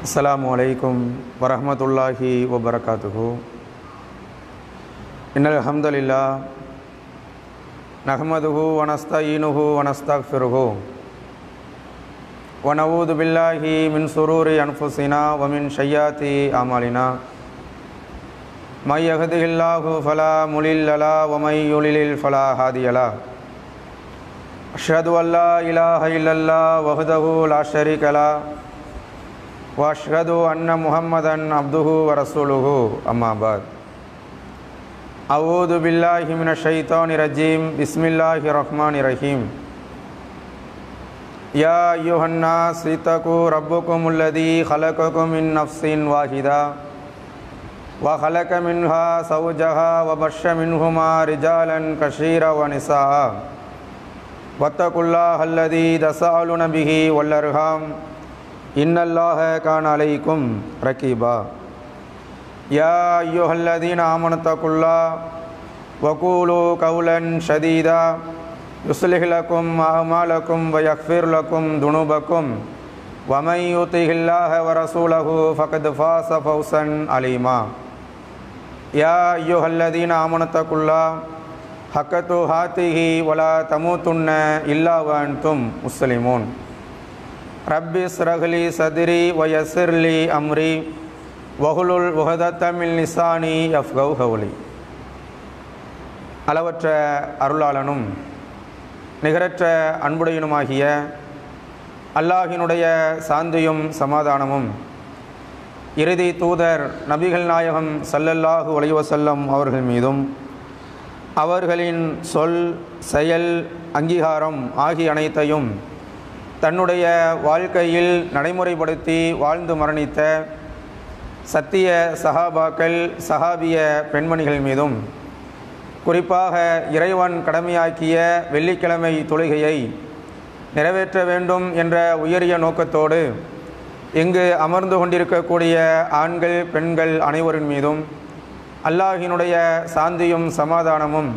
अस्सलामु अलैकुम वरहमतुल्लाहि वबरकातुहु। इन्नल हम्दुलिल्लाह नहमदुहु व नस्तईनुहु व नस्तगफिरुहु व नऊज़ु बिल्लाहि मिन शुरूरि अनफुसिना व मिन सय्यिआति अमालिना। मय यहदिहिल्लाहु फला मुदिल्ल लहु व मय युद्लिल फला हादिय लहु। अशहदु अल्ला इलाहा इल्लल्लाह वहदहु ला शरीका लहु व अशहदु अन्न मुहम्मदन अब्दुहु व रसूलुहु अम्मा बाद। अऊज़ु बिल्लाहि मिनश शैतानिर रजीम। बिस्मिल्लाहिर रहमानिर रहीम। या अय्युहन्नास इत्तक़ू रब्बकुमुल्लज़ी खलक़कुम मिन नफ्सिन वाहिदा व खलक़ मिन्हा ज़ौजहा व बस्स मिन्हुमा रिजालन कसीरा व निसाअ वत्तक़ुल्लाहल्लज़ी तसअलून बिही वल अर्हाम इन्नल्लाह कान अलैकुम रकीबा। या अय्युहल्लज़ीना आमनु तक़ुल्लाह वक़ूलू क़ौलन सदीदा युस्लिह लकुम अअमालकुम व यग़फिर लकुम दुनूबकुम व मन युतिहिल्लाह व रसूलहु फ़क़द फ़ाज़ फ़ौज़न अज़ीमा। या अय्युहल्लज़ीना आमनु तक़ुल्लाह हक़्क़ तुक़ातिही व ला तमूतुन्न इल्ला व अंतुम मुस्लिमून। रब्बि इश्रह ली सदरी व यस्सिर ली अम्री वहुलुल उक़दतम मिन लिसानी यफ़क़हू क़ौली। அளவற்ற அருளாளனும் நிகரற்ற அன்புடையனுமாகிய அல்லாஹினுடைய சாந்தியும் சமாதானமும் இறுதி தூதர் நபிகள் நாயகம் ஸல்லல்லாஹு அலைஹி வஸல்லம் அவர்கள் மீதும் அவர்களின் சொல் செயல் அங்கீகாரம் ஆகிய அனைத்தையும் தன்னுடைய வாழ்க்கையில் நடைமுறைப்படுத்தி வாழ்ந்து மரணித்த சத்திய சஹாபாக்கள் சஹாபிய பெண்மணிகள் மீதும் குறிப்பாக இறைவன் கடமையாக்கிய வெள்ளிக்கிழமை தொழுகையை நிறைவேற்ற வேண்டும் என்ற உயரிய நோக்கத்தோடு இங்கு அமர்ந்து கொண்டிருக்கக்கூடிய ஆண்கள் பெண்கள் அனைவரின் மீதும் அல்லாஹினுடைய சாந்தியும் சமாதானமும்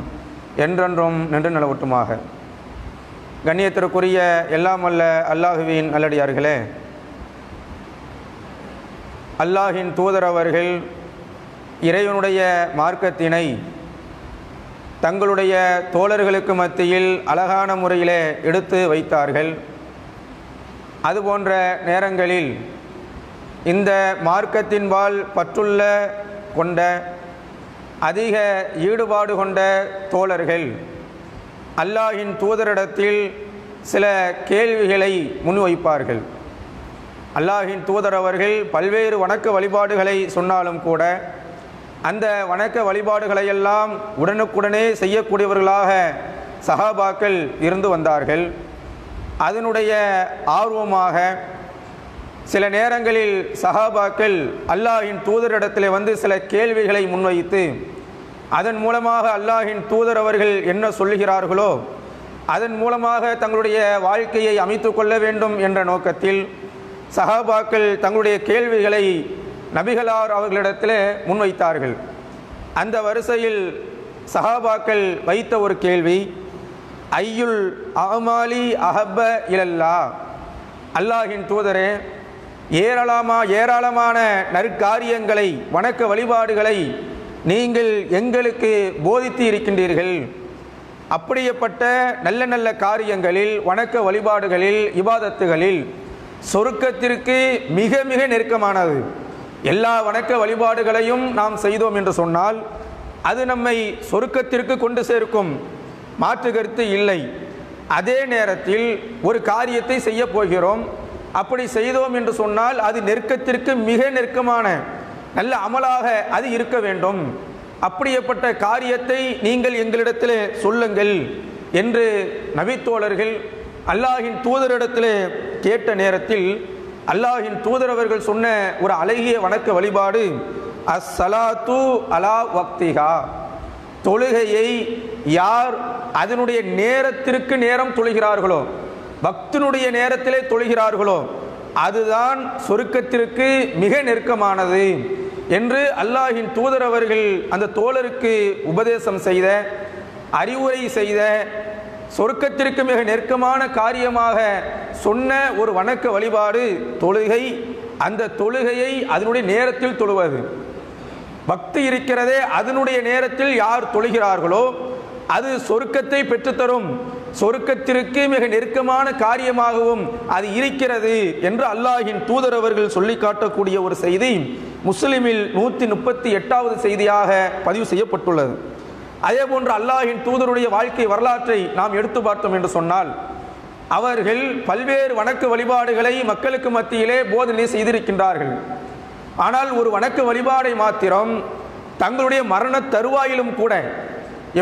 என்றென்றும் நின்று நிலவட்டுமாக. கண்ணியத்திற்குரிய எல்லாம் அல்ல அல்லாஹுவின் நல்லடியார்களே, அல்லாஹின் தூதர் அவர்கள் இறைவனுடைய மார்க்கத்தினை தங்களுடைய தோழர்களுக்கு மத்தியில் அழகான முறையிலே எடுத்து வைத்தார்கள். அதுபோன்ற நேரங்களில் இந்த மார்க்கத்தின்பால் பற்றுள்ள கொண்ட அதிக ஈடுபாடு கொண்ட தோழர்கள் அல்லாஹின் தூதரிடத்தில் சில கேள்விகளை முன்வைப்பார்கள். அல்லாஹின் தூதர் அவர்கள் பல்வேறு வணக்க வழிபாடுகளை சொன்னாலும் கூட அந்த வணக்க வழிபாடுகளையெல்லாம் உடனுக்குடனே செய்யக்கூடியவர்களாக சஹாபாக்கள் இருந்து வந்தார்கள். அதனுடைய ஆர்வமாக சில நேரங்களில் சஹாபாக்கள் அல்லாஹின் தூதரிடத்தில் வந்து சில கேள்விகளை முன்வைத்து அதன் மூலமாக அல்லாஹின் தூதர் அவர்கள் என்ன சொல்லுகிறார்களோ அதன் மூலமாக தங்களுடைய வாழ்க்கையை அமைத்து கொள்ள வேண்டும் என்ற நோக்கத்தில் சஹாபாக்கள் தங்களுடைய கேள்விகளை நபிகளார் அவர்களிடத்தில் முன்வைத்தார்கள். அந்த வரிசையில் சஹாபாக்கள் வைத்த ஒரு கேள்வி, ஐயுல் அமாலி அஹப்ப இலல்லா. அல்லாஹின் தூதரே, ஏராளமான நற்காரியங்களை வணக்க வழிபாடுகளை நீங்கள் எங்களுக்கு போதித்து இருக்கின்றீர்கள். அப்படியேப்பட்ட நல்ல நல்ல காரியங்களில் வணக்க வழிபாடுகளில் இபாதத்துகளில் சொர்க்கத்திற்கு மிக மிக நெருக்கமானது. எல்லா வணக்க வழிபாடுகளையும் நாம் செய்தோம் என்று சொன்னால் அது நம்மை சொர்க்கத்திற்கு கொண்டு சேர்க்கும், மாற்று கருத்து இல்லை. அதே நேரத்தில் ஒரு காரியத்தை செய்ய போகிறோம், அப்படி செய்தோம் என்று சொன்னால் அது நெருக்கத்திற்கு மிக நெருக்கமான நல்ல அமலாக அது இருக்க வேண்டும். அப்படியேப்பட்ட காரியத்தை நீங்கள் எங்களிடத்தில் சொல்லுங்கள் என்று நபித்தோழர்கள் அல்லாஹின் தூதரிடத்தில் கேட்ட நேரத்தில் அல்லாஹின் தூதர் அவர்கள் சொன்ன ஒரு அழகிய வணக்க வழிபாடு அஸ்ஸலாத்து அலா வக்திஹா. தொழுகையை யார் அதனுடைய நேரத்திற்கு நேரம் தொழுகிறார்களோ, வக்தினுடைய நேரத்திலே தொழுகிறார்களோ அதுதான் சொர்க்கத்திற்கு மிக நெருக்கமானது என்று அல்லாஹின் தூதர் அவர்கள் அந்த தோழருக்கு உபதேசம் செய்த, அறிவுரை செய்த, சொர்க்கத்திற்கு மிக நெருக்கமான காரியமாக சொன்ன ஒரு வணக்க வழிபாடு தொழுகை. அந்த தொழுகையை அதனுடைய நேரத்தில் தொழுவது. பக்தி இருக்கிறதே, அதனுடைய நேரத்தில் யார் தொழுகிறார்களோ அது சொர்க்கத்தை பெற்றுத்தரும், சொர்க்கத்திற்கு மிக நெருக்கமான காரியமாகவும் அது இருக்கிறது என்று அல்லாஹ்வின் தூதர் அவர்கள் சொல்லி காட்டக்கூடிய ஒரு செய்தி முஸ்லிமில் 138வது செய்தியாக பதிவு செய்யப்பட்டுள்ளது. அதே போன்று அல்லாஹ்வின் தூதருடைய வாழ்க்கை வரலாற்றை நாம் எடுத்து பார்த்தோம் என்று சொன்னால், அவர்கள் பல்வேறு வணக்க வழிபாடுகளை மக்களுக்கு மத்தியிலே போதனை செய்திருக்கின்றார்கள். ஆனால் ஒரு வணக்க வழிபாடை மாத்திரம் தங்களுடைய மரண தருவாயிலும் கூட,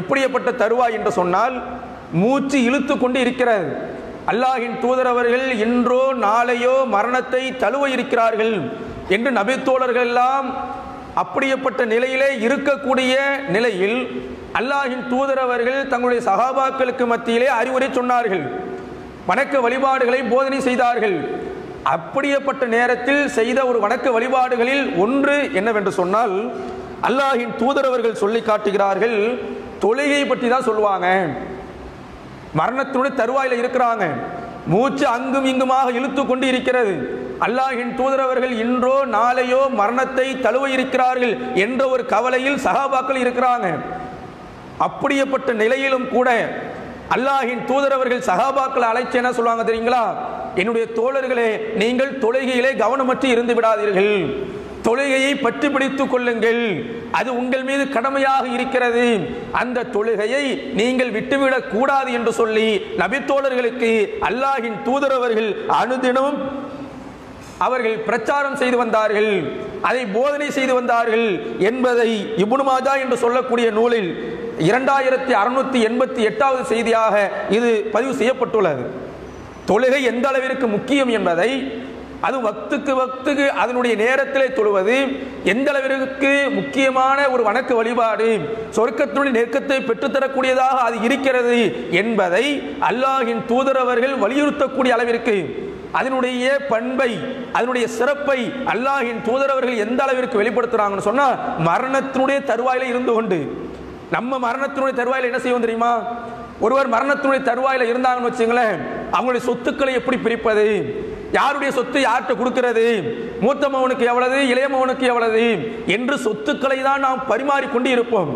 எப்படிப்பட்ட தருவாய் என்று சொன்னால் மூச்சு இழுத்து கொண்டு இருக்கிறது. அல்லாஹ்வின் தூதர் அவர்கள் இன்றோ நாளையோ மரணத்தை தழுவ இருக்கிறார்கள் என்று நபித்தோழர்கள் எல்லாம் அப்படிப்பட்ட நிலையிலே இருக்கக்கூடிய நிலையில் அல்லாஹ்வின் தூதர் அவர்கள் தங்களுடைய சஹாபாக்களுக்கு மத்தியிலே அறிவுரை சொன்னார்கள், வணக்க வழிபாடுகளை போதனை செய்தார்கள். அப்படிப்பட்ட நேரத்தில் செய்த ஒரு வணக்க வழிபாடுகளில் ஒன்று என்னவென்று சொன்னால், அல்லாஹ்வின் தூதர் அவர்கள் சொல்லி காட்டுகிறார்கள், தொழுகை பற்றி தான் சொல்லுவாங்க. மரணத்தினுடைய தருவாயில் இருக்கிறாங்க, மூச்சு அங்கும் இங்குமாக இழுத்து கொண்டு இருக்கிறது. அல்லாஹ்வின் தூதர் அவர்கள் இன்றோ நாளையோ மரணத்தை தழுவ இருக்கிறார்கள் என்ற ஒரு கவலையில் சஹாபாக்கள் இருக்கிறாங்க. அப்படிப்பட்ட நிலையிலும் கூட அல்லாஹ்வின் தூதர் அவர்கள் சஹாபாக்களை அழைச்சு என்ன சொல்லுவாங்க தெரியுங்களா? என்னுடைய தோழர்களே, நீங்கள் தொழுகையிலே கவனமற்று இருந்து விடாதீர்கள், தொழுகையை பற்றி பிடித்துக் கொள்ளுங்கள், அது உங்கள் மீது கடமையாக இருக்கிறது, அந்த தொழுகையை நீங்கள் விட்டுவிடக் கூடாது என்று சொல்லி நபித்தோழர்களுக்கு அல்லாஹ்வின் தூதர் அவர்கள் அனுதினமும் அவர்கள் பிரச்சாரம் செய்து வந்தார்கள், அதை போதனை செய்து வந்தார்கள் என்பதை இப்னு மாஜா என்று சொல்லக்கூடிய நூலில் 2688வது செய்தியாக இது பதிவு செய்யப்பட்டுள்ளது. தொழுகை எந்த அளவிற்கு முக்கியம் என்பதை, அது வக்துக்கு அதனுடைய நேரத்திலே தொழுவது எந்த அளவிற்கு முக்கியமான ஒரு வணக்க வழிபாடு, சொர்க்கத்தினுடைய நெருக்கத்தை பெற்றுத்தரக்கூடியதாக அது இருக்கிறது என்பதை அல்லாஹ்வின் தூதர் அவர்கள் வலியுறுத்தக்கூடிய அளவிற்கு, அதனுடைய பண்பை, அதனுடைய சிறப்பை அல்லாஹ்வின் தூதர் அவர்கள் எந்த அளவிற்கு வெளிப்படுத்துறாங்கன்னு சொன்னா, மரணத்தினுடைய தருவாயில இருந்து கொண்டு, நம்ம மரணத்தினுடைய தருவாயில என்ன செய்வோம் தெரியுமா? ஒருவர் மரணத்தினுடைய தருவாயில இருந்தாங்கன்னு வச்சுங்களேன், அவங்களுடைய சொத்துக்களை எப்படி பிரிப்பது, யாருடைய சொத்து யார்கிட்ட கொடுக்கிறது, மூத்த மகனுக்கு எவ்வளவு, இளைய மகனுக்கு எவ்வளவு என்று சொத்துக்களை தான் நாம் பரிமாறிக்கொண்டு இருப்போம்.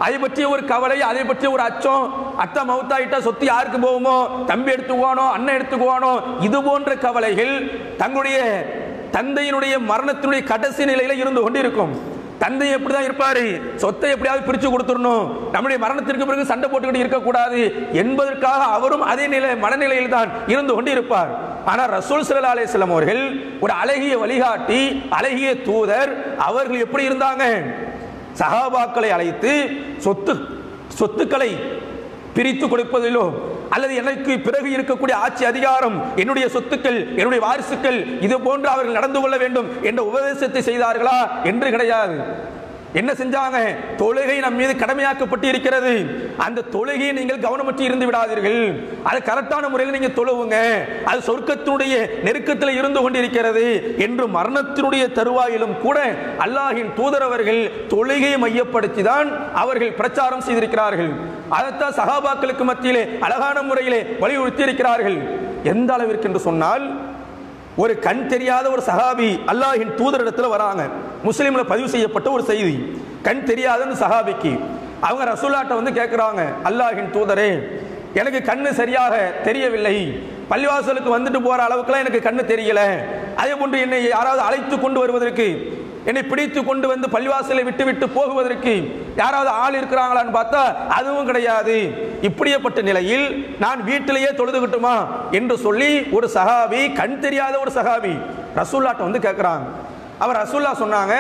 அதை பற்றிய ஒரு கவலை, அதை பற்றிய ஒரு அச்சம், அத்தை மவுத்தாயிட்டா சொத்து யாருக்கு போகுமோ, தம்பி எடுத்துக்குவானோ, அண்ணன் எடுத்துக்குவானோ, இது போன்ற கவலைகள் தங்களுடைய தந்தையினுடைய மரணத்தினுடைய கடைசி நிலையில இருந்து கொண்டு இருக்கும். தந்தை எப்படிதான் இருப்பாரு, சொத்தை எப்படியாவது பிரிச்சு கொடுத்துடணும், நம்முடைய மரணத்திற்கு பிறகு சண்டை போட்டுக்கிட்டு இருக்கக்கூடாது என்பதற்காக அவரும் அதே மனநிலையில் தான் இருந்து கொண்டு இருப்பார். ஆனால் ரசூல் ஸல்லல்லாஹு அலைஹி வஸல்லம் அவர்கள் ஒரு அழகிய வழிகாட்டி, அழகிய தூதர், அவர்கள் எப்படி இருந்தாங்க? சஹாபாக்களை அழைத்து சொத்துக்களை பிரித்து கொடுப்பதிலோ, அல்லது எனக்கு பிறகு இருக்கக்கூடிய ஆட்சி அதிகாரம், என்னுடைய சொத்துக்கள், என்னுடைய வாரிசுகள், இது போன்று அவர்கள் நடந்து கொள்ள வேண்டும் என்ற உபதேசத்தை செய்தார்களா என்று கிடையாது. என்ன செஞ்சாங்க? தொழுகை நம் மீது கடமையாக்கப்பட்டு இருக்கிறது, அந்த தொழுகையை நீங்கள் கவனமற்று இருந்து விடாதீர்கள், அது கரெக்டான முறையில் நீங்க தொழுவுங்க, அது சொர்க்கத்தினுடைய நெருக்கத்தில் இருந்து கொண்டிருக்கிறது என்று மரணத்தினுடைய தருவாயிலும் கூட அல்லாஹ்வின் தூதர் அவர்கள் தொழுகையை மையப்படுத்தி தான் அவர்கள் பிரச்சாரம் செய்திருக்கிறார்கள். அதைத்தான் சஹாபாக்களுக்கு மத்தியிலே அழகான முறையிலே வலியுறுத்தி இருக்கிறார்கள். எந்த அளவிற்கு என்று சொன்னால், ஒரு கண் தெரியாத ஒரு சஹாபி அல்லாஹ்வின் தூதரிடத்தில் வராங்க. முஸ்லிம்ல பதிவு செய்யப்பட்ட ஒரு செய்தி. கண் தெரியாத சஹாபிக்கு அவங்க ரசூலாட்ட வந்து கேட்கிறாங்க, அல்லாஹ்வின் தூதரே, எனக்கு கண்ணு சரியாக தெரியவில்லை, பள்ளிவாசலுக்கு வந்துட்டு போற அளவுக்குலாம் எனக்கு கண்ணு தெரியல, அதே போன்று என்னை யாராவது அழைத்து கொண்டு வருவதற்கு, என்னை பிடித்து கொண்டு வந்து பள்ளிவாசலை விட்டு விட்டு போகுவதற்கு யாராவது ஆள் இருக்கிறாங்களான்னு பார்த்தா அதுவும் கிடையாது. இப்படிப்பட்ட நிலையில் நான் வீட்டிலேயே தொழுதுகிட்டுமா என்று சொல்லி ஒரு சஹாபி, கண் தெரியாத ஒரு சஹாபி ரசூல்லாட்ட வந்து கேட்கிறாங்க. அவர் ரசூல்லா சொன்னாங்க,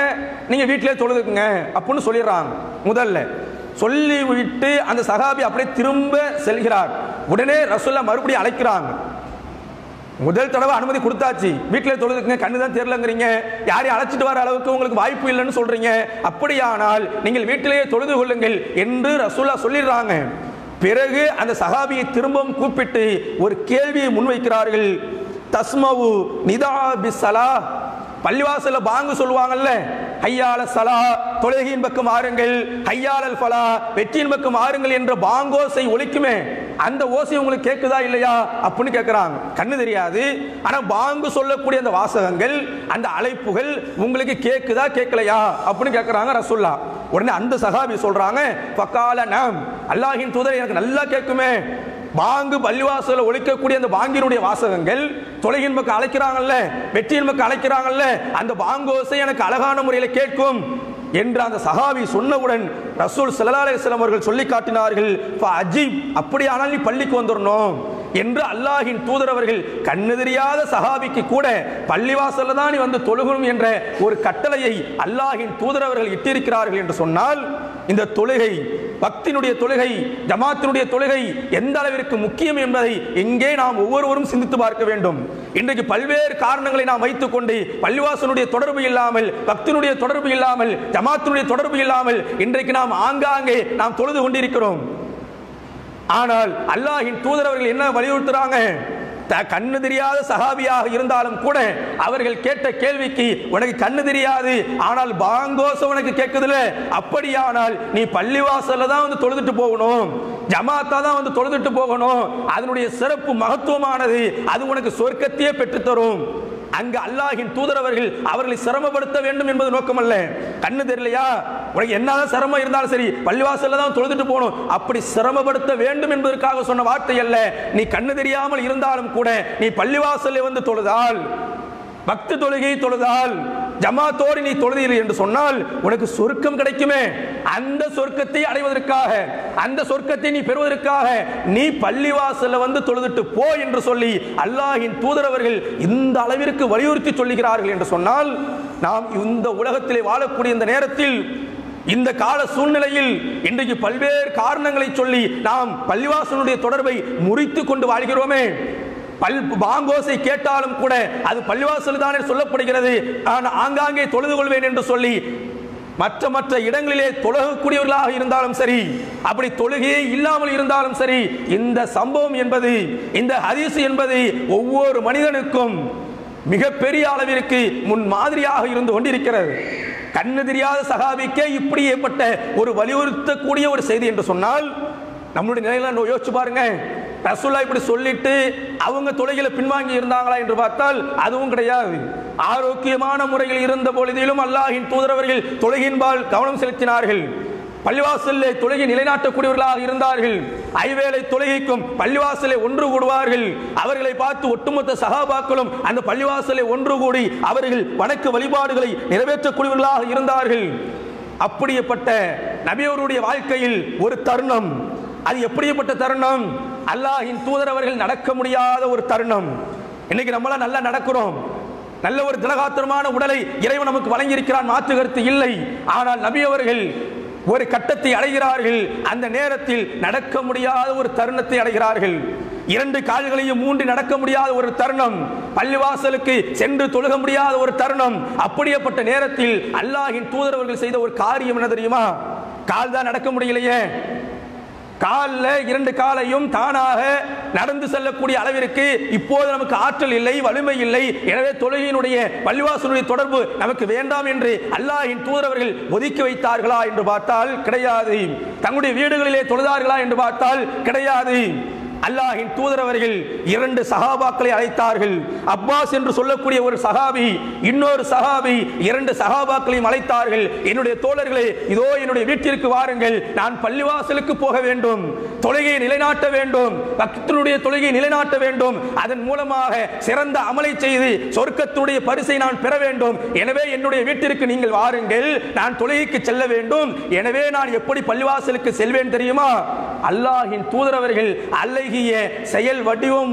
நீங்க வீட்டிலே தொழுதுக்குங்க அப்படின்னு சொல்லிடுறாங்க. முதல்ல சொல்லிவிட்டு அந்த சஹாபி அப்படியே திரும்ப செல்கிறார். உடனே ரசூல்லா மறுபடியும் அழைக்கிறாங்க. முதல் தடவை அனுமதி கொடுத்தாச்சு, வீட்டிலே தொழுதுக்குங்க, கண்ணு தான் தெரியலங்கிறீங்க, யாரையும் அழைச்சிட்டு வர அளவுக்கு உங்களுக்கு வாய்ப்பு இல்லைன்னு சொல்றீங்க, அப்படியானால் நீங்கள் வீட்டிலேயே தொழுது கொள்ளுங்கள் என்று ரசூல்லா சொல்லிடுறாங்க. பிறகு அந்த சஹாபியை திரும்பவும் கூப்பிட்டு ஒரு கேள்வியை முன்வைக்கிறார்கள். தஸ்மவு நிதா பிஸ்ஸலா, பள்ளிவாசல்ல பாங்கு சொல்லுவாங்கல்ல, ஹய்யால ஸலா தொழுகையின் பக்கம் ஆறுங்கள், ஹய்யாலல் ஃபலா வெற்றியின் பக்கம் ஆறுங்கள் என்ற பாங்கோசை ஒலிக்குமே, அந்த ஓசை உங்களுக்கு கேட்குதா இல்லையா அப்படின்னு கேட்கிறாங்க. கண்ணு தெரியாது, ஆனா பாங்கு சொல்லக்கூடிய அந்த வாசகங்கள், அந்த அழைப்புகள் உங்களுக்கு கேட்குதா கேட்கலையா அப்படின்னு கேட்கிறாங்க ரசூலுல்லாஹ். உடனே அந்த சஹாபி சொல்றாங்க, ஃபகால நம், அல்லாஹ்வின் தூதர் எனக்கு நல்லா கேட்குமே, பாங்கு பள்ளிவாசல ஒலிக்கக்கூடிய அந்த பாங்கினுடைய வாசகங்கள் தொலைகின் பக்கம் அழைக்கிறாங்கல்ல, வெற்றியின் பக்கம் அழைக்கிறாங்கல்ல, அந்த பாங்கோசை எனக்கு அழகான முறையில் கேட்கும் என்று அந்த சஹாபி சொன்னவுடன் ரசூல் ஸல்லல்லாஹு அலைஹி வஸல்லம் அவர்கள் சொல்லி காட்டினார்கள், ஃபஅஜிப், அப்படியானால் நீ பள்ளிக்கு வந்துடணும் என்று அல்லாஹ்வின் தூதர் அவர்கள் கண்ணு தெரியாத சஹாபிக்கு கூட பள்ளிவாசல்ல தான் நீ வந்து தொழுகணும் என்ற ஒரு கட்டளையை அல்லாஹ்வின் தூதர் அவர்கள் இட்டிருக்கிறார்கள் என்று சொன்னால், இந்த தொழுகை, பக்தியினுடைய தொழுகை, ஜமாத்தினுடைய தொழுகை எந்த அளவிற்கு முக்கியம் என்பதை இங்கே நாம் ஒவ்வொருவரும் சிந்தித்து பார்க்க வேண்டும். இன்றைக்கு பல்வேறு காரணங்களை நாம் வைத்துக் கொண்டு பள்ளிவாசனுடைய தொடர்பு இல்லாமல், பக்தியினுடைய தொடர்பு இல்லாமல், ஜமாத்தினுடைய தொடர்பு இல்லாமல் இன்றைக்கு நாம் ஆங்காங்கே நாம் தொழுது கொண்டிருக்கிறோம். ஆனால் அல்லாஹ்வின் தூதர் அவர்கள் என்ன வலியுறுத்துறாங்க, கண்ணு தெரியாத சஹாபியாக இருந்தாலும் கூட அவர்கள் கேட்ட கேள்விக்கு, உனக்கு கண்ணு தெரியாது ஆனால் பாங்கோசம் உனக்கு கேட்குதுல, அப்படியானால் நீ பள்ளிவாசல்ல தான் வந்து தொழுதுட்டு போகணும், ஜமாத்தா தான் வந்து தொழுதுட்டு போகணும், அதனுடைய சிறப்பு மகத்துவமானது, அது உனக்கு சொர்க்கத்தையே பெற்றுத்தரும். அங்கு அல்லாஹ்வின் தூதர் அவர்கள் அவர்களை சிரமப்படுத்த வேண்டும் என்பது நோக்கம் அல்ல. கண்ணு தெரியலையா, உனக்கு என்னதான் சிரமம் இருந்தாலும் சரி பள்ளிவாசல்ல தான் தொழுதுட்டு போகணும், அப்படி சிரமப்படுத்த வேண்டும் என்பதற்காக சொன்ன வார்த்தை அல்ல. நீ கண்ணு தெரியாமல் இருந்தாலும் கூட நீ பள்ளிவாசல்ல வந்து தொழுதால், பக்தி தொழுகை தொழுதால், ஜமாத்தோடு நீ தொழுதீர்கள் என்று சொன்னால் உனக்கு சொர்க்கம் கிடைக்குமே, அந்த சொர்க்கத்தை அடைவதற்காக, அந்த சொர்க்கத்தை நீ பெறுவதற்காக நீ பள்ளிவாசல்ல வந்து தொழுதுட்டு போ என்று சொல்லி அல்லாஹ்வின் தூதர் அவர்கள் இந்த அளவிற்கு வலியுறுத்தி சொல்லுகிறார்கள் என்று சொன்னால், நாம் இந்த உலகத்திலே வாழக்கூடிய இந்த நேரத்தில், இந்த கால சூழ்நிலையில் இன்றைக்கு பல்வேறு காரணங்களை சொல்லி நாம் பள்ளிவாசலுடைய தொடர்பை முறித்து கொண்டு வாழ்கிறோமே. பாங்கோசை கேட்டாலும் கூட அது பள்ளிவாசல் தானே சொல்லப்படுகிறது, நான் ஆங்காங்கே தொழுது கொள்வேன் என்று சொல்லி மற்ற மற்ற இடங்களிலே தொழகக்கூடியவர்களாக இருந்தாலும் சரி, அப்படி தொழுகையே இல்லாமல் இருந்தாலும் சரி, இந்த சம்பவம் என்பது, இந்த ஹதீஸ் என்பது ஒவ்வொரு மனிதனுக்கும் மிகப்பெரிய அளவிற்கு முன் மாதிரியாக இருந்து கொண்டிருக்கிறது. கண்ணு தெரியாத சஹாபிக்கே இப்படி ஏற்பட்ட ஒரு வலியுறுத்தக்கூடிய ஒரு செய்தி என்று சொன்னால், நம்மளுடைய நிலையில யோசிச்சு பாருங்க. ரசூலுல்லாஹ் இப்படி சொல்லிட்டு அவங்க தொழுகையில பின்வாங்கி இருந்தாங்களா என்று பார்த்தால் அதுவும் கிடையாது. ஆரோக்கியமான முறையில் இருந்த பொழுதிலும் அல்லாஹ்வின் தூதர் அவர்கள் தொழுகையின்பால் கவனம் செலுத்தினார்கள். பள்ளிவாசலிலே தொழுகை நிலைநாட்டக்கூடியவர்களாக இருந்தார்கள். ஐவேளை தொழுகைக்கும் பள்ளிவாசலை ஒன்று கூடுவார்கள். அவர்களை பார்த்து ஒட்டுமொத்த சஹாபாக்களும் அந்த பள்ளிவாசலை ஒன்று கூடி அவர்கள் வணக்க வழிபாடுகளை நிறைவேற்றக்கூடியவர்களாக இருந்தார்கள். அப்படிப்பட்ட நபியவருடைய வாழ்க்கையில் ஒரு தருணம், அது எப்படிப்பட்ட தருணம், அல்லாஹ்வின் தூதர் அவர்கள் நடக்க முடியாத ஒரு தருணம். இன்னைக்கு நம்மளாம் நல்லா நடக்கிறோம், நல்ல ஒரு திலகாத்திரமான உடலை இறைவன் நமக்கு வழங்கியிருக்கிறான், மாற்று கருத்து இல்லை. ஆனால் நபி அவர்கள் ஒரு கட்டத்தை அடைகிறார்கள், அந்த நேரத்தில் நடக்க முடியாத ஒரு தருணத்தை அடைகிறார்கள். இரண்டு கால்களையும் மூன்றி நடக்க முடியாத ஒரு தருணம், பள்ளிவாசலுக்கு சென்று தொழுக முடியாத ஒரு தருணம். அப்படிப்பட்ட நேரத்தில் அல்லாஹ்வின் தூதர் அவர்கள் செய்த ஒரு காரியம் என்ன தெரியுமா? கால் தான் நடக்க முடியலையே, காலில் இரண்டு காலையும் தானாக நடந்து செல்லக்கூடிய அளவிற்கு இப்போது நமக்கு ஆற்றல் இல்லை, வலிமை இல்லை. எனவே தொழுகையினுடைய பள்ளிவாசலுடைய தொடர்பு நமக்கு வேண்டாம் என்று அல்லாஹ்வின் தூதர் அவர்கள் ஒதுக்கி வைத்தார்களா என்று பார்த்தால் கிடையாது. தங்களுடைய வீடுகளிலே தொழுதார்களா என்று பார்த்தால் கிடையாது. அல்லாஹ்வின் தூதர் அவர்கள் இரண்டு சஹாபாக்களை அழைத்தார்கள். அப்பாஸ் என்று சொல்லக்கூடிய ஒரு சஹாபி, இன்னொரு சஹாபி, இரண்டு சஹாபாக்களையும் அழைத்தார்கள். என்னுடைய தோழர்களே, இதோ என்னுடைய வீட்டிற்கு வாருங்கள், நான் பள்ளிவாசலுக்கு போக வேண்டும், தொழுகையை நிலைநாட்ட வேண்டும், பக்தினுடைய தொழுகையை நிலைநாட்ட வேண்டும், அதன் மூலமாக சிறந்த அமலை செய்து சொர்க்கத்துடைய பரிசை நான் பெற வேண்டும். எனவே என்னுடைய வீட்டிற்கு நீங்கள் வாருங்கள், நான் தொழுகைக்கு செல்ல வேண்டும். எனவே நான் எப்படி பள்ளிவாசலுக்கு செல்வேன் தெரியுமா? அல்லாஹ்வின் தூதர் அவர்கள் செயல் வடிவம்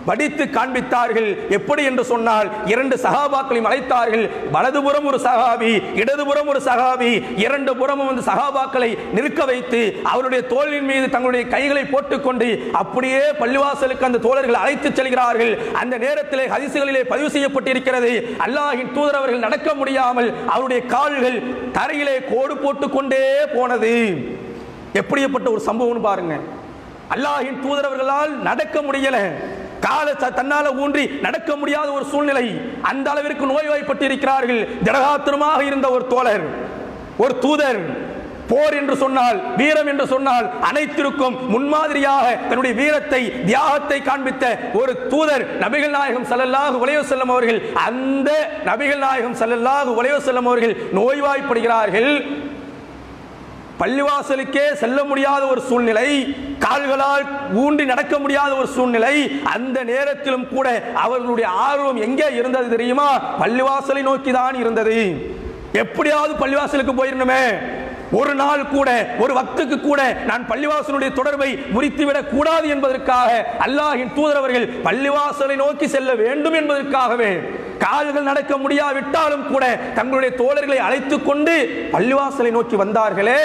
வடித்து காண்பித்தார்கள். எப்படி என்று சொன்னால், இரண்டு சஹாபாக்களையும் அழைத்தார்கள். வலதுபுறம் ஒரு சஹாபி, இடதுபுறம் ஒரு சஹாபி, இரண்டு புறமும் அந்த சஹாபாக்களை நிற்க வைத்து அவருடைய தோளின் மீது தங்களுடைய கைகளை போட்டுக்கொண்டு அப்படியே பள்ளிவாசலுக்கு அந்த தோழர்கள் அழைத்து செல்கிறார்கள். அந்த நேரத்திலே ஹதீஸ்களிலே பதிவு செய்யப்பட்டிருக்கிறது, அல்லாஹ்வின் தூதர் அவர்கள் நடக்க முடியாமல் அவருடைய கால்கள் தரையிலே கோடு போட்டுக்கொண்டே போனது. எப்படிப்பட்ட ஒரு சம்பவம் பாருங்க. அல்லாஹ்வின் தூதர் அவர்களால் நடக்க முடியல, கால தன்னால ஊன்றி நடக்க முடியாத ஒரு சூழ்நிலை, அந்த அளவிற்கு நோய்வாய்ப்பட்டு இருக்கிறார்கள். திடகாத்திரமாக இருந்த ஒரு தோழர், ஒரு தூதர், போர் என்று சொன்னால், வீரம் என்று சொன்னால் அனைத்திற்கும் முன்மாதிரியாக தன்னுடைய வீரத்தை, தியாகத்தை காண்பித்த ஒரு தூதர் நபிகள் நாயகம் ஸல்லல்லாஹு அலைஹி வஸல்லம் அவர்கள். அந்த நபிகள் நாயகம் ஸல்லல்லாஹு அலைஹி வஸல்லம் அவர்கள் நோய்வாய்ப்படுகிறார்கள். பள்ளிவாசலுக்கே செல்ல முடியாத ஒரு சூழ்நிலை, கால்களால் ஊன்றி நடக்க முடியாத ஒரு சூழ்நிலை. அந்த நேரத்திலும் கூட அவர்களுடைய ஆர்வம் எங்கே இருந்தது தெரியுமா? பள்ளிவாசலை நோக்கி தான் இருந்தது. எப்படியாவது பள்ளிவாசலுக்கு போயிருந்தோமே, ஒரு நாள் கூட, ஒரு வக்துக்கு கூட நான் பள்ளிவாசலுடைய தொடர்பை முறித்துவிடக் கூடாது என்பதற்காக அல்லாஹ்வின் தூதர் அவர்கள் பள்ளிவாசலை நோக்கி செல்ல வேண்டும் என்பதற்காகவே, கால்கள் நடக்க முடியாவிட்டாலும் கூட தங்களுடைய தோழர்களை அழைத்துக் கொண்டு பள்ளிவாசலை நோக்கி வந்தார்களே,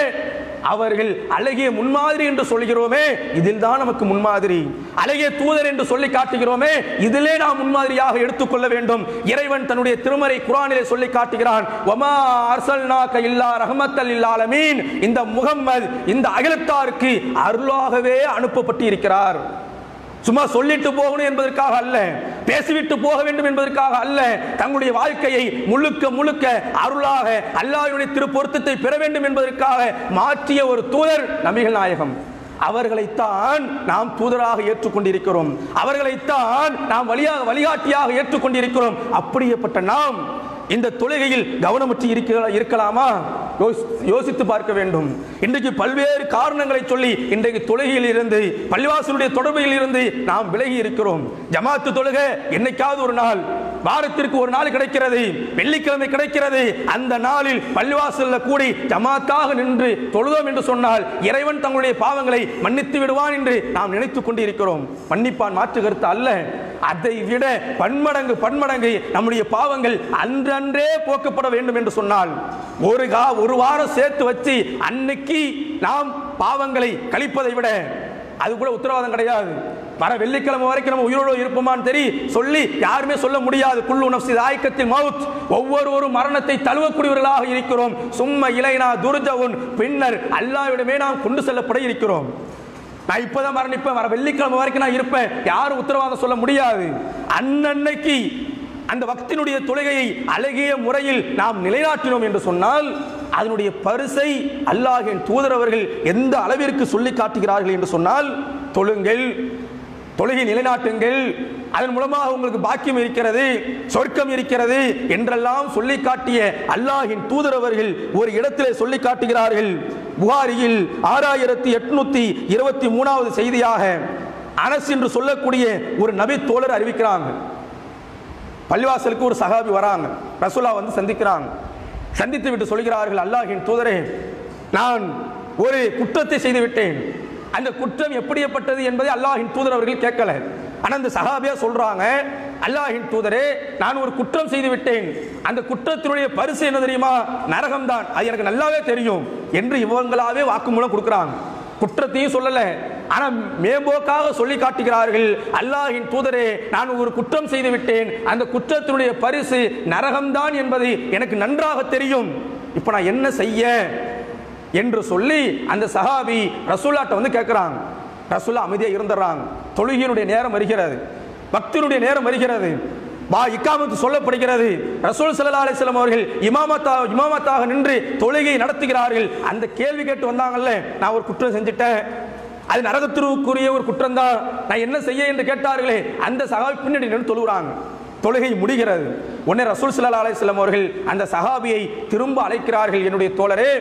அவர்கள் அழகிய முன்மாதிரி என்று சொல்கிறோமே, இதில் தான் நமக்கு முன்மாதிரி. அழகிய தூதர் என்று சொல்லி காட்டுகிறோமே, இதிலே நாம் முன்மாதிரியாக எடுத்துக்கொள்ள வேண்டும். இறைவன் தன்னுடைய திருமறை குர்ஆனிலே சொல்லி காட்டுகிறான், வமா அர்சல்நாக இல்லா ரஹ்மத்தல் லில் ஆலமீன். இந்த முஹம்மது இந்த அகிலத்தாருக்கு அருளாகவே அனுப்பப்பட்டு இருக்கிறார். சும்மா சொல்லிட்டு போகணும் என்பதற்காக அல்ல, பேசிவிட்டு போக வேண்டும் என்பதற்காக அல்ல, தங்களுடைய வாழ்க்கையை முழுக்க முழுக்க அருளாக அல்லாஹ்வுடைய திருப்பொருத்தத்தை பெற வேண்டும் என்பதற்காக மாற்றிய ஒரு தூதர் நபிகள் நாயகம். அவர்களைத்தான் நாம் தூதராக ஏற்றுக்கொண்டிருக்கிறோம், அவர்களைத்தான் நாம் வழிகாட்டியாக ஏற்றுக்கொண்டிருக்கிறோம். அப்படியேப்பட்ட நாம் இந்த தொழுகையில் கவனமற்று இருக்கலாமா? யோசித்து பார்க்க வேண்டும். இன்றைக்கு பல்வேறு காரணங்களை சொல்லி இன்றைக்கு தொழுகையில் இருந்து, பள்ளிவாசலுடைய தொடர்பில் இருந்து நாம் விலகி இருக்கிறோம். ஜமாத்து தொழுகை என்னைக்காவது ஒரு நாள், வாரத்திற்கு ஒரு நாள் கிடைக்கிறது, வெள்ளிக்கிழமை கிடைக்கிறது. அந்த நாளில் பள்ளிவாசலில் கூடி ஜமாத்தாக நின்று தொழுதோம் என்று சொன்னால் இறைவன் தங்களுடைய பாவங்களை மன்னித்து விடுவான் என்று நாம் நினைத்துக் கொண்டிருக்கிறோம். மன்னிப்பான், மாற்று கருத்து அல்ல. அதை விட பன்மடங்கு நம்முடைய பாவங்கள் அன்றே போக்கப்பட வேண்டும் என்று சொன்னால் ஒரு வாரம் சேர்த்து வச்சு அன்னைக்கு நாம் பாவங்களை கழிப்பதை விட, அது கூட உத்தரவாதம் கிடையாது. வர வெள்ளிக்கிழமை வரைக்கும் நம்ம உயிரோடு இருப்போமான்னு சொல்லி யாருமே சொல்ல முடியாது. குல்லு நஃப்ஸி ஸாயிகத்துல் மௌத், ஒவ்வொருவரும் மரணத்தை தழுவக்கூடியவர்களாக இருக்கிறோம். சும்ம இலைனா துர்ஜவுன், பின்னர் அல்லாஹ்விடமே நாம் கொண்டு செல்லப்பட இருக்கிறோம். நான் இப்பதான் மரணிப்பேன், வர வெள்ளிக்கிழமை வரைக்கும் நான் இருப்பேன், யாரும் உத்தரவாதம் சொல்ல முடியாது. அன்னைக்கு அந்த வக்தினுடைய தொழுகையை அழகிய முறையில் நாம் நிலைநாட்டினோம் என்று சொன்னால் அதனுடைய பரிசை அல்லாஹ்வின் தூதர் அவர்கள் எந்த அளவிற்கு சொல்லி காட்டுகிறார்கள் என்று சொன்னால், தொழுங்கள், தொழுகை நிலைநாட்டுங்கள், அதன் மூலமாக உங்களுக்கு பாக்கியம் இருக்கிறது, சொர்க்கம் இருக்கிறது என்றெல்லாம் சொல்லி காட்டிய அல்லாஹ்வின் தூதர் அவர்கள் ஒரு இடத்திலே சொல்லி காட்டுகிறார்கள். புகாரியில் 6823வது செய்தியாக அனஸ் என்று சொல்லக்கூடிய ஒரு நபி தோழர் அறிவிக்கிறாங்க. பள்ளிவாசலுக்கு ஒரு சஹாபி வராங்க, ரசூலுல்லாஹ் வந்து சந்திக்கிறாங்க. சந்தித்து விட்டு சொல்கிறார்கள், அல்லாஹ்வின் தூதரே, நான் ஒரு குற்றத்தை செய்து விட்டேன். அந்த குற்றம் எப்படிப்பட்டது என்பதை அல்லாஹ்வின் தூதர் அவர்கள் கேட்கல. ஆனா அந்த சஹாபியா சொல்றாங்க, அல்லாஹ்வின் தூதரே, நான் ஒரு குற்றம் செய்து விட்டேன், அந்த குற்றத்தினுடைய பரிசு என்ன தெரியுமா? நரகம்தான், அது எனக்கு நல்லாவே தெரியும் என்று இவங்களாவே வாக்குமூலம் கொடுக்கிறாங்க. குற்றத்தையும் சொல்லல, ஆனா மேம்போக்காக சொல்லி காட்டுகிறார்கள், அல்லாஹ்வின் தூதரே, நான் ஒரு குற்றம் செய்து விட்டேன், அந்த குற்றத்தினுடைய பரிசு நரகம்தான் என்பது எனக்கு நன்றாக தெரியும், இப்ப நான் என்ன செய்ய என்று சொல்லி அந்த சஹாபி ரசூலுல்லாஹ்ட்ட வந்து கேட்கிறாங்க. ரசூலுல்லாஹ் அமைதியா இருந்துறாங்க. தொழுகையினுடைய நேரம் வருகிறது, பக்தினுடைய நேரம் வருகிறது, இக்காமத்து சொல்லப்படுகிறது. ரசூல் ஸல்லல்லாஹு அலைஹி வஸல்லம் அவர்கள் இமாமத்தாக நின்று தொழுகை நடத்துகிறார்கள். அந்த கேள்வி கேட்டு வந்தாங்கல்ல, நான் ஒரு குற்றம் செஞ்சுட்டேன், அது நரகத்திற்குரிய ஒரு குற்றம் தான், நான் என்ன செய்ய என்று கேட்டார்களே, அந்த சஹாபி பின்னாடி நின்று தொழுகிறாங்க. தொழுகை முடிகிறது. உடனே ரசூல் ஸல்லல்லாஹு அலைஹி வஸல்லம் அவர்கள் அந்த சஹாபியை திரும்ப அழைக்கிறார்கள். என்னுடைய தோழரே,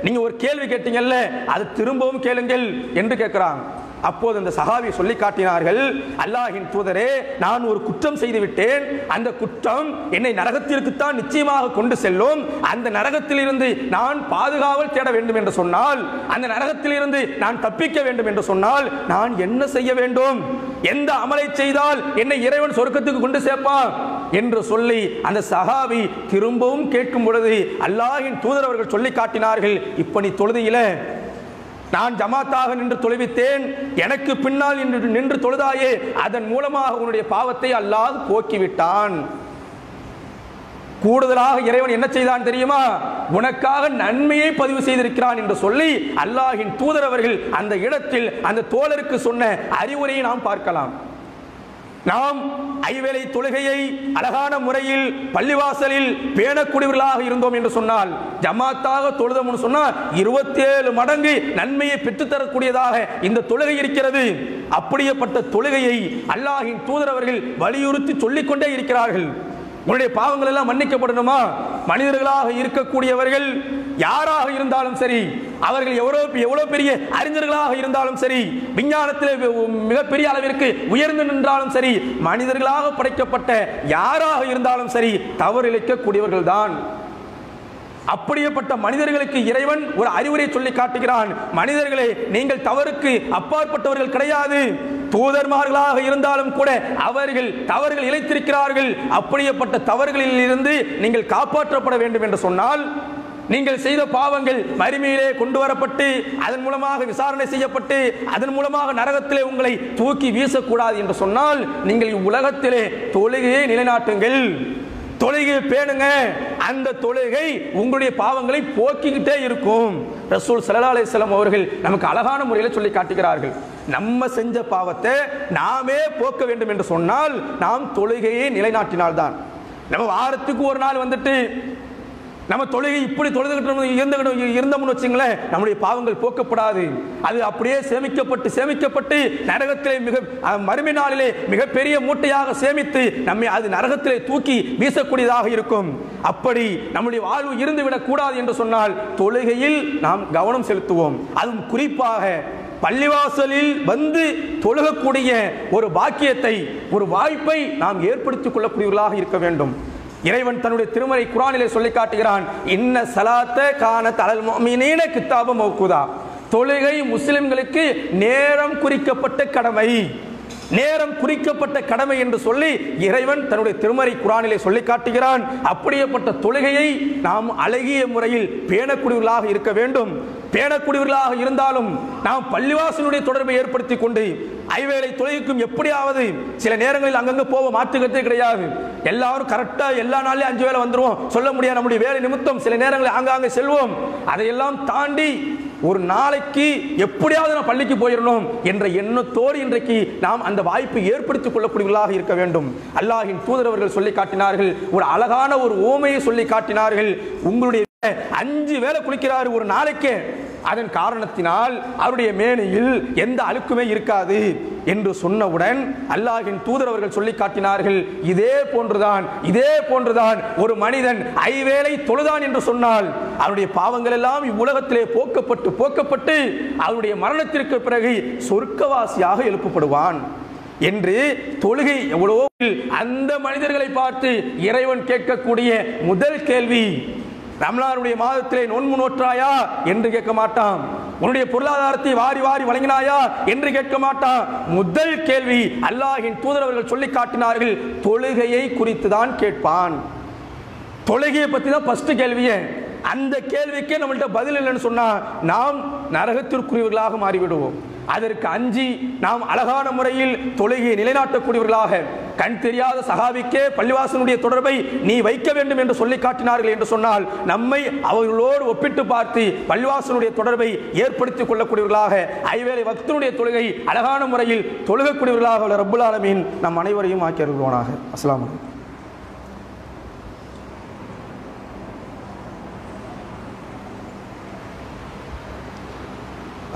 நீங்க ஒரு கேள்வி கேட்டீங்கல்ல, அது திரும்பவும் கேளுங்கள் என்று கேட்கிறாங்க. அப்போது அந்த சஹாபி சொல்லி காட்டினார்கள், அல்லாஹ்வின் தூதரே, நான் ஒரு குற்றம் செய்து விட்டேன், அந்த குற்றம் என்னை நரகத்திற்குத்தான் நிச்சயமாக கொண்டு செல்லும், அந்த நரகத்திலிருந்து நான் பாதுகாவல் தேட வேண்டும் என்று சொன்னால், அந்த நரகத்திலிருந்து நான் தப்பிக்க வேண்டும் என்று சொன்னால் நான் என்ன செய்ய வேண்டும், எந்த அமலை செய்தால் என்னை இறைவன் சொர்க்கத்துக்கு கொண்டு சேர்ப்பான் என்று சொல்லி அந்த சஹாபி திரும்பவும் கேட்கும் பொழுது அல்லாஹ்வின் தூதர் அவர்கள் சொல்லி காட்டினார்கள், இப்ப நீ தொழுதியில நான் ஜமாத்தாக நின்று தொழுவித்தேன், எனக்கு பின்னால் நின்று தொழுதாயே, அதன் மூலமாக உன்னுடைய பாவத்தை அல்லாஹ் போக்கிவிட்டான். கூடுதலாக இறைவன் என்ன செய்தான் தெரியுமா? உனக்காக நன்மையை பதிவு செய்திருக்கிறான் என்று சொல்லி அல்லாஹ்வின் தூதர் அவர்கள் அந்த இடத்தில் அந்த தோழருக்கு சொன்ன அறிவுரையை நாம் பார்க்கலாம். நாம் ஐவேளை தொழுகையை அழகான முறையில் பள்ளிவாசலில் பேணக்கூடியவர்களாக இருந்தோம் என்று சொன்னால், ஜமாத்தாக தொழுதோம் சொன்னால் 27 மடங்கு நன்மையை பெற்றுத்தரக்கூடியதாக இந்த தொழுகை இருக்கிறது. அப்படியேப்பட்ட தொழுகையை அல்லாஹ்வின் தூதர் அவர்கள் வலியுறுத்தி சொல்லிக்கொண்டே இருக்கிறார்கள். உங்களுடைய பாவங்கள் எல்லாம் மன்னிக்கப்படணுமா? மனிதர்களாக இருக்கக்கூடியவர்கள் யாராக இருந்தாலும் சரி, அவர்கள் எவ்வளவு பெரிய அறிஞர்களாக இருந்தாலும் சரி, விஞ்ஞானத்தில் மிகப்பெரிய அளவிற்கு உயர்ந்து நின்றாலும் சரி, மனிதர்களாக படைக்கப்பட்ட யாராக இருந்தாலும் சரி, தவறு இழைக்கக்கூடியவர்கள் தான். அப்படியேப்பட்ட மனிதர்களுக்கு இறைவன் ஒரு அறிவுரை சொல்லி காட்டுகிறான். மனிதர்களே, நீங்கள் தவறுக்கு அப்பாற்பட்டவர்கள் கிடையாது. தூதர்மார்களாக இருந்தாலும் கூட அவர்கள் தவறுகள் இழைத்திருக்கிறார்கள். அப்படியேப்பட்ட தவறுகளில் இருந்து நீங்கள் காப்பாற்றப்பட வேண்டும் என்று சொன்னால், நீங்கள் செய்த பாவங்கள் மறுமையிலே கொண்டு வரப்பட்டு அதன் மூலமாக விசாரணை செய்யப்பட்டு அதன் மூலமாக நரகத்திலே உங்களை தூக்கி வீசக்கூடாது என்று சொன்னால், நீங்கள் உலகத்திலே தொழுகையை நிலைநாட்டுங்கள், தொழுகையை பேணுங்க. அந்த தொழுகை உங்களுடைய பாவங்களை போக்கிக்கிட்டே இருக்கும். ரசூல் ஸல்லல்லாஹு அலைஹி வஸல்லம் அவர்கள் நமக்கு அழகான முறையில் சொல்லி காட்டுகிறார்கள். நம்ம செஞ்ச பாவத்தை நாமே போக்க வேண்டும் என்று சொன்னால் நாம் தொழுகையை நிலைநாட்டினால்தான். நம்ம வாரத்துக்கு ஒரு நாள் வந்துட்டு நம்ம தொழுகை இப்படி தொழுதுகிட்டு இருந்தோம்னு வச்சுங்களேன், நம்முடைய பாவங்கள் போக்கப்படாது. அது அப்படியே சேமிக்கப்பட்டு நரகத்திலே மறுமை நாளிலே மிகப்பெரிய மூட்டையாக சேமித்து நம்மை அது நரகத்திலே தூக்கி வீசக்கூடியதாக இருக்கும். அப்படி நம்முடைய வாழ்வு இருந்துவிடக் கூடாது என்று சொன்னால் தொழுகையில் நாம் கவனம் செலுத்துவோம். அதுவும் குறிப்பாக பள்ளிவாசலில் வந்து தொழுகக்கூடிய ஒரு பாக்கியத்தை, ஒரு வாய்ப்பை நாம் ஏற்படுத்திக் கொள்ளக்கூடியவர்களாக இருக்க வேண்டும். இறைவன் தன்னுடைய திருமறை குர்ஆனிலே சொல்லி காட்டுகிறான், இன்ன ஸலாத்த கானத் அலல் முஃமினீன கிதாபம் மௌகூதா. தொழுகை முஸ்லிம்களுக்கு நேரம் குறிக்கப்பட்ட கடமை, நேரம் குறிக்கப்பட்ட கடமை என்று சொல்லி இறைவன் தன்னுடைய திருமறை குர்ஆனிலே சொல்லி காட்டுகிறான். அப்படியேப்பட்ட தொழுகையை நாம் அழகிய முறையில் பேணக்கூடியவர்களாக இருக்க வேண்டும். பேணக்கூடியவர்களாக இருந்தாலும் நாம் பள்ளிவாசலுடைய தொடர்பை ஏற்படுத்தி கொண்டு ஐவேளை தொழுகைக்கும் எப்படியாவது சில நேரங்களில் அங்கங்க போக மாற்றுக்கிறதே கிடையாது. எல்லாரும் கரெக்டா எல்லா நாளிலும் 5 வேளை வந்துருவோம் சொல்ல முடியாது. நம்முடைய வேலை நிமித்தம் சில நேரங்களில் ஆங்காங்கே செல்வோம். அதையெல்லாம் தாண்டி ஒரு நாளைக்கு எப்படியாவது நான் பள்ளிக்கு போயிடணும் என்ற எண்ணத்தோடு இன்றைக்கு நாம் அந்த வாய்ப்பை ஏற்படுத்திக் கொள்ளக்கூடியவர்களாக இருக்க வேண்டும். அல்லாஹ்வின் தூதர் அவர்கள் சொல்லி காட்டினார்கள், ஒரு அழகான ஒரு ஓமையை சொல்லி காட்டினார்கள். உங்களுடைய 5 வேளை குளிக்கிறார் ஒரு நாளைக்கு, அதன் காரணத்தினால் அவருடைய மேனியில் எந்த அழுக்குமே இருக்காது என்று சொன்னவுடன் அல்லாஹ்வின் தூதர் அவர்கள் சொல்லி காட்டினார்கள், இதே போன்றுதான் ஒரு மனிதன் 5 வேளை தொழுதான் என்று சொன்னால் அவருடைய பாவங்கள் எல்லாம் இவ்வுலகத்திலே போக்கப்பட்டு அவருடைய மரணத்திற்கு பிறகு சொர்க்கவாசியாக எழுப்பப்படுவான் என்று தொழுகை எவ்வளவோ. அந்த மனிதர்களை பார்த்து இறைவன் கேட்கக்கூடிய முதல் கேள்வி, ரமலானுடைய மாதத்திலே நோன்பு நோற்றாயா என்று கேட்க மாட்டான். உன்னுடைய பொருளாதாரத்தை வாரி வழங்கினாயா என்று கேட்க மாட்டான். முதல் கேள்வி அல்லாஹ்வின் தூதர் அவர்கள் சொல்லி காட்டினார்கள், தொழுகையை குறித்து தான் கேட்பான். தொழுகையை பற்றி தான் ஃபர்ஸ்ட் கேள்வியே. அந்த கேள்விக்கே நம்மள்ட்ட பதில் இல்லைன்னு சொன்னா நாம் நரகத்திற்குரியவர்களாக மாறிவிடுவோம். அதற்கு அஞ்சி நாம் அழகான முறையில் தொழுகையை நிலைநாட்டக்கூடியவர்களாக, கண் தெரியாத சஹாபிக்கே பள்ளிவாசலுடைய தொடர்பை நீ வைக்க வேண்டும் என்று சொல்லி காட்டினார்கள் என்று சொன்னால் நம்மை அவர்களோடு ஒப்பிட்டு பார்த்து பள்ளிவாசலுடைய தொடர்பை ஏற்படுத்திக் கொள்ளக்கூடியவர்களாக, 5 வேளை வக்தினுடைய தொழுகை அழகான முறையில் தொழுகக்கூடியவர்களாக ரப்புல் ஆலமீன் நம் அனைவரையும் ஆக்கி அருள்வானாக. அஸ்ஸலாமு அலைக்கும்.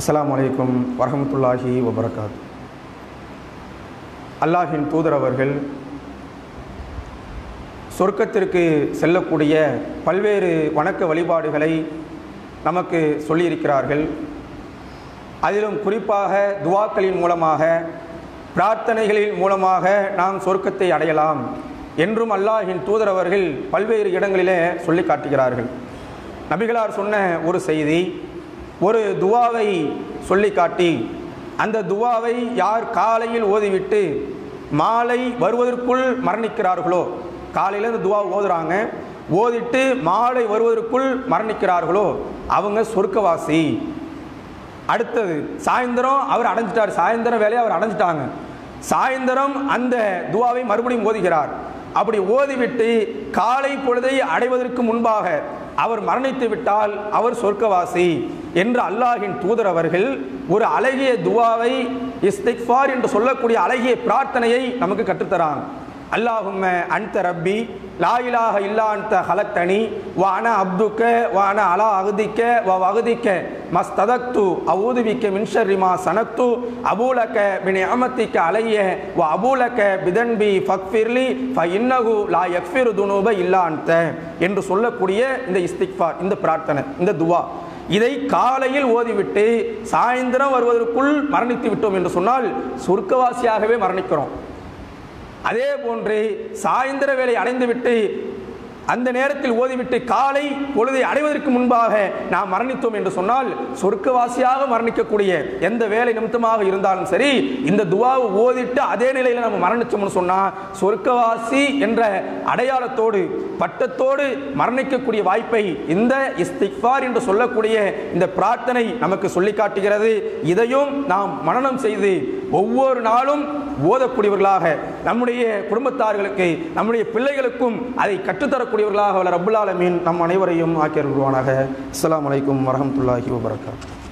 அஸ்ஸலாமு அலைக்கும் வரஹ்மத்துல்லாஹி வபரகாத்து. அல்லாஹ்வின் தூதர் அவர்கள் சொர்க்கத்திற்கு செல்லக்கூடிய பல்வேறு வணக்க வழிபாடுகளை நமக்கு சொல்லியிருக்கிறார்கள். அதிலும் குறிப்பாக துஆக்களின் மூலமாக, பிரார்த்தனைகளின் மூலமாக நாம் சொர்க்கத்தை அடையலாம் என்றும் அல்லாஹ்வின் தூதர் அவர்கள் பல்வேறு இடங்களிலே சொல்லி காட்டுகிறார்கள். நபிகளார் சொன்ன ஒரு செய்தி, ஒரு துவாவை சொல்லி காட்டி அந்த துவாவை யார் காலையில் ஓதிவிட்டு மாலை வருவதற்குள் மரணிக்கிறார்களோ, காலையில் இந்த துவா ஓதுறாங்க, ஓதிட்டு மாலை வருவதற்குள் மரணிக்கிறார்களோ அவங்க சொர்க்கவாசி. அடுத்தது சாயந்தரம் அவர் அடைஞ்சிட்டார், சாயந்தரம் வேலையை அவர் அடைஞ்சிட்டாங்க, சாயந்தரம் அந்த துவாவை மறுபடியும் ஓதுகிறார், அப்படி ஓதிவிட்டு காலை பொழுதை அடைவதற்கு முன்பாக அவர் மரணித்து விட்டால் அவர் சொர்க்கவாசி என்று அல்லாஹ்வின் தூதர் அவர்கள் ஒரு அழகிய துவாவை, இஸ்திக்ஃபார் என்று சொல்லக்கூடிய அழகிய பிரார்த்தனையை நமக்கு கற்றுத்தராங்க. அல்லாஹும்ம அன்த ரப்பி லா இலாஹ இல்லா அன்த ஹலக்தனி வ அன அப்துக்க வ அன அலா அஹ்திக்க வ வஹ்திக்க மஸ்ததக்து அஊது பிக்க மின் ஷர்ரி மா சனக்து அபூலக பினிஅமத்திக அலைய வ அபூலக பிதன்பி ஃபக்ஃபிர்லி ஃப இன்னஹு லா யக்ஃபிரு துனூப இல்லா அன்த என்று சொல்லக்கூடிய இந்த இஸ்திக்ஃபார், இந்த பிரார்த்தனை, இந்த துவா, இதை காலையில் ஓதிவிட்டு சாயந்தரம் வருவதற்குள் மரணித்து விட்டோம் என்று சொன்னால் சொர்க்கவாசியாகவே மரணிக்கிறோம். அதே போன்று சாயந்தர வேளை அடைந்துவிட்டு அந்த நேரத்தில் ஓதிவிட்டு காலை பொழுதை அடைவதற்கு முன்பாக நாம் மரணித்தோம் என்று சொன்னால் சொர்க்கவாசியாக மரணிக்கக்கூடிய எந்த வேலை நிமித்தமாக இருந்தாலும் சரி, இந்த துவாவை ஓதிட்டு அதே நிலையில் நம்ம மரணிச்சோம்னு சொன்னால் சொர்க்கவாசி என்ற அடையாளத்தோடு பட்டத்தோடு மரணிக்கக்கூடிய வாய்ப்பை இந்த இஸ்திக்ஃபார் என்று சொல்லக்கூடிய இந்த பிரார்த்தனை நமக்கு சொல்லி காட்டுகிறது. இதையும் நாம் மனனம் செய்து ஒவ்வொரு நாளும் ஓதக்கூடியவர்களாக நம்முடைய குடும்பத்தார்களுக்கு, நம்முடைய பிள்ளைகளுக்கும் அதை கற்றுத்தரக்கூடியவர்களாக வல்ல ரப்புல் ஆலமீன் நம் அனைவரையும் ஆக்கியருள்வானாக. அஸ்ஸலாமு அலைக்கும் வரஹ்மத்துல்லாஹி வபரகாத்துஹு.